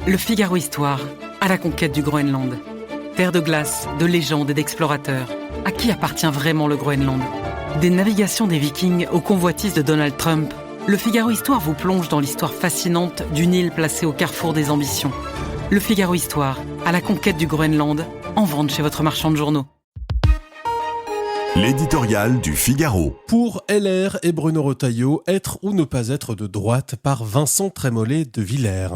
Le Figaro Histoire, à la conquête du Groenland. Terre de glace, de légendes et d'explorateurs. À qui appartient vraiment le Groenland? Des navigations des Vikings aux convoitises de Donald Trump, Le Figaro Histoire vous plonge dans l'histoire fascinante d'une île placée au carrefour des ambitions. Le Figaro Histoire, à la conquête du Groenland, en vente chez votre marchand de journaux. L'éditorial du Figaro. Pour LR et Bruno Retailleau, être ou ne pas être de droite par Vincent Trémollet de Villers.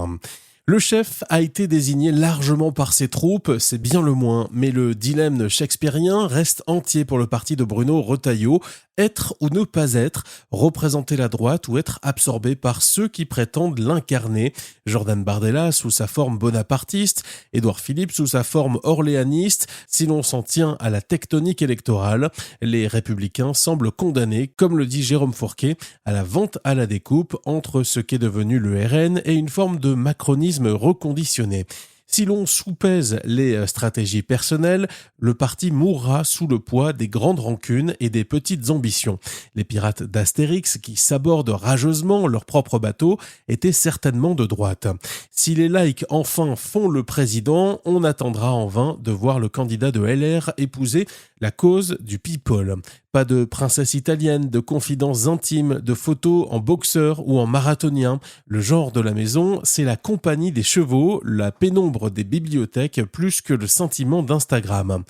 Le chef a été désigné largement par ses troupes, c'est bien le moins, mais le dilemme shakespearien reste entier pour le parti de Bruno Retailleau. Être ou ne pas être, représenter la droite ou être absorbé par ceux qui prétendent l'incarner. Jordan Bardella sous sa forme bonapartiste, Édouard Philippe sous sa forme orléaniste. Si l'on s'en tient à la tectonique électorale, les Républicains semblent condamnés, comme le dit Jérôme Fourquet, à la vente à la découpe entre ce qu'est devenu le RN et une forme de macronisme reconditionné. Si l'on soupèse les stratégies personnelles, le parti mourra sous le poids des grandes rancunes et des petites ambitions. Les pirates d'Astérix, qui sabordent rageusement leur propre bateau, étaient certainement de droite. Si les laïcs enfin font le président, on attendra en vain de voir le candidat de LR épouser la cause du people. Pas de princesse italienne, de confidences intimes, de photos en boxeur ou en marathonien. Le genre de la maison, c'est la compagnie des chevaux, la pénombre des bibliothèques, plus que le sentiment d'Instagram.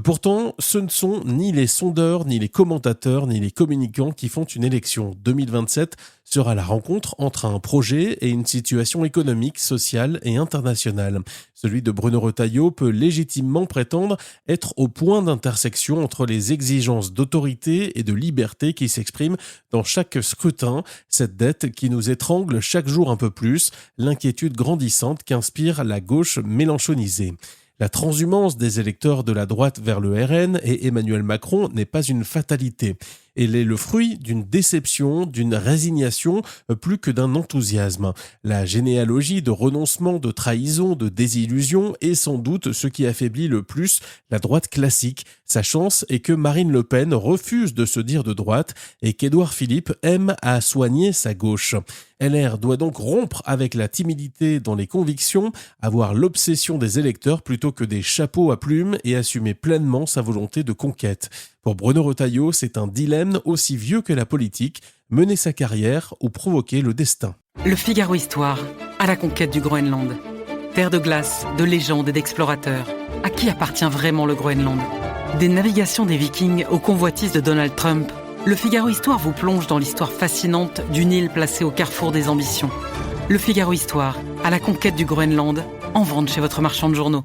Pourtant, ce ne sont ni les sondeurs, ni les commentateurs, ni les communicants qui font une élection. 2027 sera la rencontre entre un projet et une situation économique, sociale et internationale. Celui de Bruno Retailleau peut légitimement prétendre être au point d'intersection entre les exigences d'autorité et de liberté qui s'expriment dans chaque scrutin, cette dette qui nous étrangle chaque jour un peu plus, l'inquiétude grandissante qu'inspire la gauche mélenchonisée. La transhumance des électeurs de la droite vers le RN et Emmanuel Macron n'est pas une fatalité. Elle est le fruit d'une déception, d'une résignation, plus que d'un enthousiasme. La généalogie de renoncement, de trahison, de désillusion est sans doute ce qui affaiblit le plus la droite classique. Sa chance est que Marine Le Pen refuse de se dire de droite et qu'Édouard Philippe aime à soigner sa gauche. LR doit donc rompre avec la timidité dans les convictions, avoir l'obsession des électeurs plutôt que des chapeaux à plumes et assumer pleinement sa volonté de conquête. Pour Bruno Retailleau, c'est un dilemme aussi vieux que la politique, mener sa carrière ou provoquer le destin. Le Figaro Histoire, à la conquête du Groenland. Terre de glace, de légendes et d'explorateurs. À qui appartient vraiment le Groenland? Des navigations des Vikings aux convoitises de Donald Trump, Le Figaro Histoire vous plonge dans l'histoire fascinante d'une île placée au carrefour des ambitions. Le Figaro Histoire, à la conquête du Groenland, en vente chez votre marchand de journaux.